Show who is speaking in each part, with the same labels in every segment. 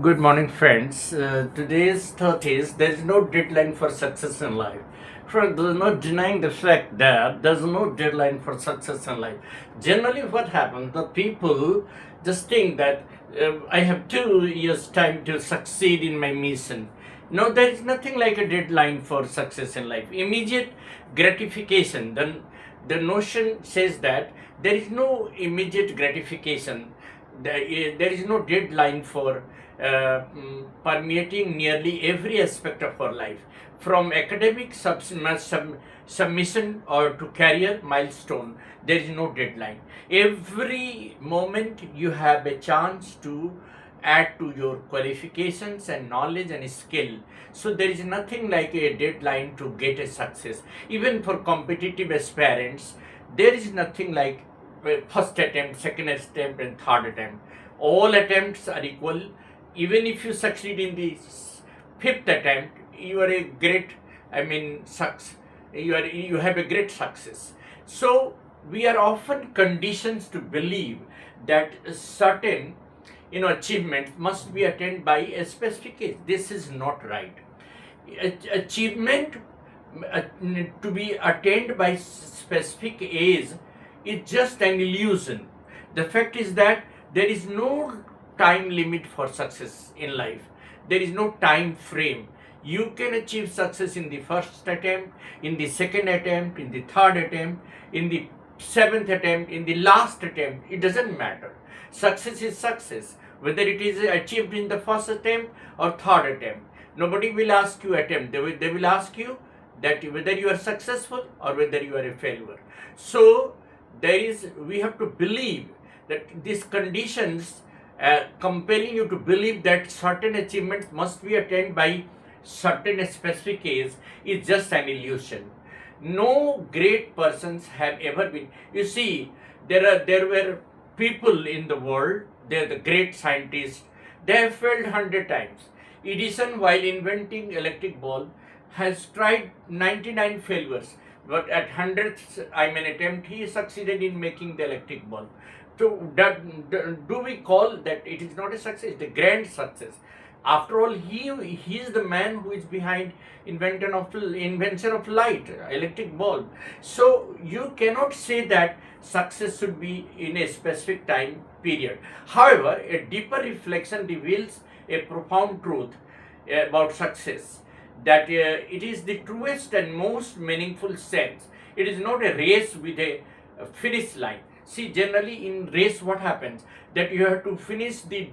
Speaker 1: Good morning, friends. Today's thought is there is no deadline for success in life. Friends, there's no denying the fact that there's no deadline for success in life. Generally, what happens, the people just think that I have 2 years' time to succeed in my mission. No, there is nothing like a deadline for success in life. Immediate gratification. Then the notion says that there is no immediate gratification. There is no deadline for permeating nearly every aspect of our life, from academic submission or to career milestone. There is no deadline. Every moment you have a chance to add to your qualifications and knowledge and skill. So there is nothing like a deadline to get a success. Even for competitive aspirants, there is nothing like first attempt, second attempt, and third attempt. All attempts are equal. Even if you succeed in the fifth attempt, you are a great, you have a great success. So we are often conditioned to believe that certain achievement must be attained by a specific age. This is not right. Achievement uh, to be attained by specific age is just an illusion. The fact is that there is no time limit for success in life. There is no time frame. You can achieve success in the first attempt, in the second attempt, in the third attempt, in the seventh attempt, in the last attempt. It doesn't matter. Success is success, whether it is achieved in the first attempt or third attempt. Nobody will ask you attempt. They will ask you that whether you are successful or whether you are a failure. So we have to believe that these conditions compelling you to believe that certain achievements must be attained by certain specific age is just an illusion. No great persons have ever been. You see, there were people in the world. They're the great scientists. They have failed 100 times. Edison, while inventing electric bulb, has tried 99 failures, but at 100th attempt, he succeeded in making the electric bulb. So do we call that it is not a success, the grand success? After all, he is the man who is behind invention of light, electric bulb. So you cannot say that success should be in a specific time period. However, a deeper reflection reveals a profound truth about success, that it is the truest and most meaningful sense. It is not a race with a finish line. See, generally in race, what happens that you have to finish the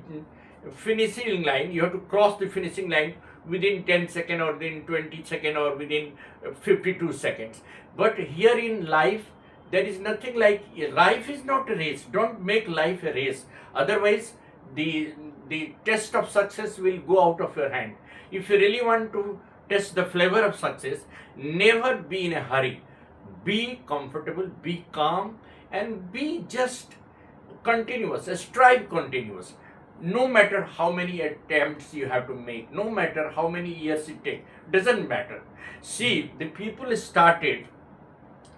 Speaker 1: finishing line. You have to cross the finishing line within 10 seconds or within 20 seconds or within 52 seconds. But here in life, there is nothing like life is not a race. Don't make life a race. Otherwise, the test of success will go out of your hand. If you really want to test the flavor of success, never be in a hurry. Be comfortable, be calm, and be just continuous, strive continuous. No matter how many attempts you have to make, no matter how many years it takes, doesn't matter. See, the people started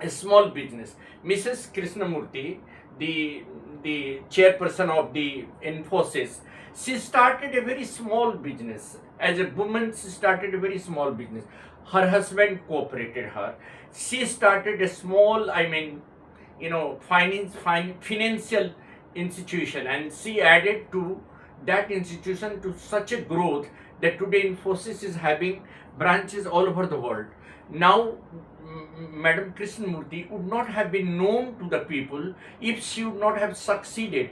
Speaker 1: a small business. Mrs. Krishnamurti, the chairperson of the Infosys, she started a very small business. As a woman, she started a very small business. Her husband cooperated her. She started a small, financial institution, and she added to that institution to such a growth that today Infosys is having branches all over the world. Now, Madam Krishnamurti would not have been known to the people if she would not have succeeded.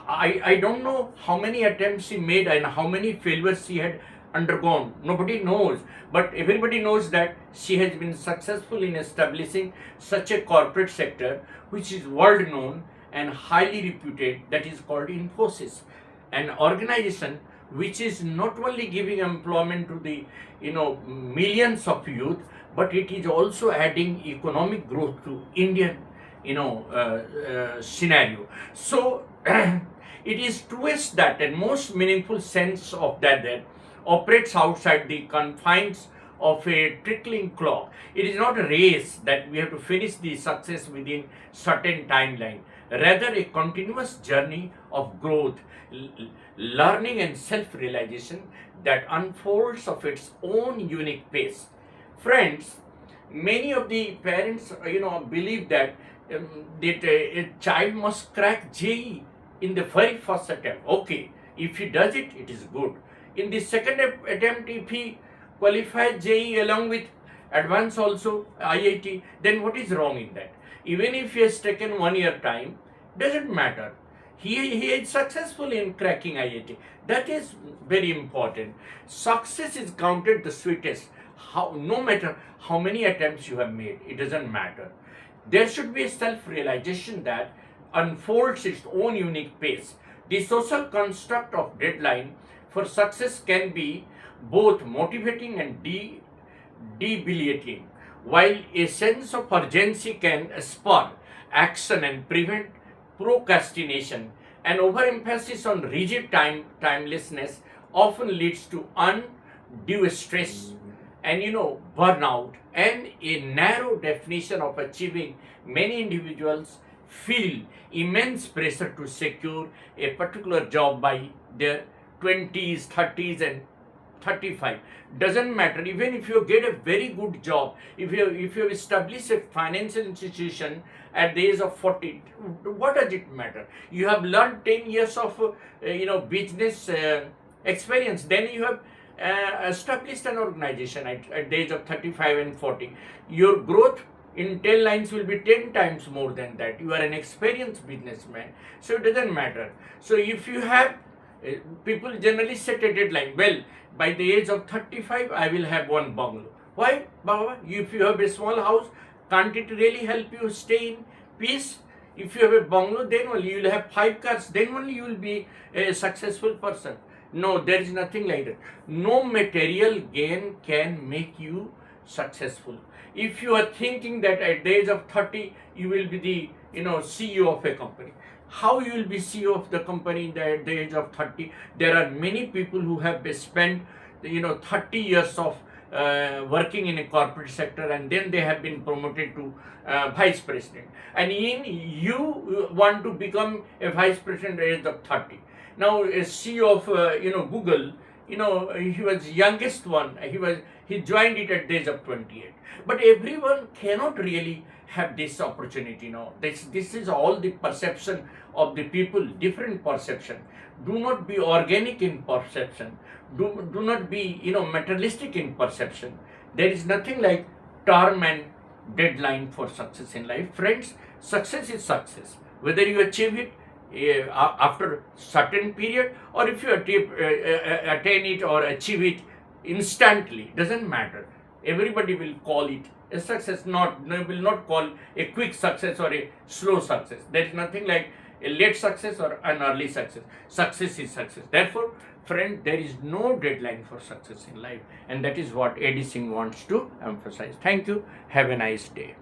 Speaker 1: I don't know how many attempts she made and how many failures she had undergone. Nobody knows, but everybody knows that she has been successful in establishing such a corporate sector which is world known and highly reputed, that is called Infosys, an organization which is not only giving employment to the millions of youth, but it is also adding economic growth to Indian scenario. So it is truest that and most meaningful sense of that operates outside the confines of a trickling clock. It is not a race that we have to finish the success within certain timeline. rather a continuous journey of growth, learning, and self realization that unfolds of its own unique pace. Friends, many of the parents, believe that a child must crack JE in the very first attempt. Okay, if he does it, it is good. In the second attempt, if he qualifies JE along with advance also IIT, then what is wrong in that? Even if he has taken 1 year time, doesn't matter. He is successful in cracking IIT. That is very important. Success is counted the sweetest. No matter how many attempts you have made, it doesn't matter. There should be a self-realization that unfolds its own unique pace. The social construct of deadline for success can be both motivating and debilitating, while a sense of urgency can spur action and prevent procrastination. An overemphasis on rigid timelessness often leads to undue stress and burnout, and a narrow definition of achieving. Many individuals feel immense pressure to secure a particular job by their 20s, 30s, and 35. Doesn't matter. Even if you get a very good job, if you establish a financial institution at the age of 40, what does it matter? You have learned 10 years of business experience, then you have established an organization at the age of 35 and 40. Your growth in 10 lines will be 10 times more than that. You are an experienced businessman, so it doesn't matter. So if you have people generally set a deadline. Well, by the age of 35, I will have one bungalow. Why, Baba? If you have a small house, can't it really help you stay in peace? If you have a bungalow, then only you will have 5 cars, then only you will be a successful person. No, there is nothing like that. No material gain can make you successful. If you are thinking that at the age of 30, you will be the CEO of a company, how you will be CEO of the company at the age of 30? There are many people who have spent 30 years of working in a corporate sector, and then they have been promoted to vice president, and you want to become a vice president at the age of 30. Now a CEO of Google, he was youngest one. He joined it at the age of 28. But everyone cannot really have this opportunity. This is all the perception of the people, different perception. Do not be organic in perception. Do not be materialistic in perception. There is nothing like term and deadline for success in life. Friends, success is success. Whether you achieve it after certain period, or if you attain it or achieve it instantly, doesn't matter. Everybody will call it a success. Will not call a quick success or a slow success. There is nothing like a late success or an early success. Success is success. Therefore, friend, there is no deadline for success in life, and that is what A.D. Singh wants to emphasize. Thank you. Have a nice day.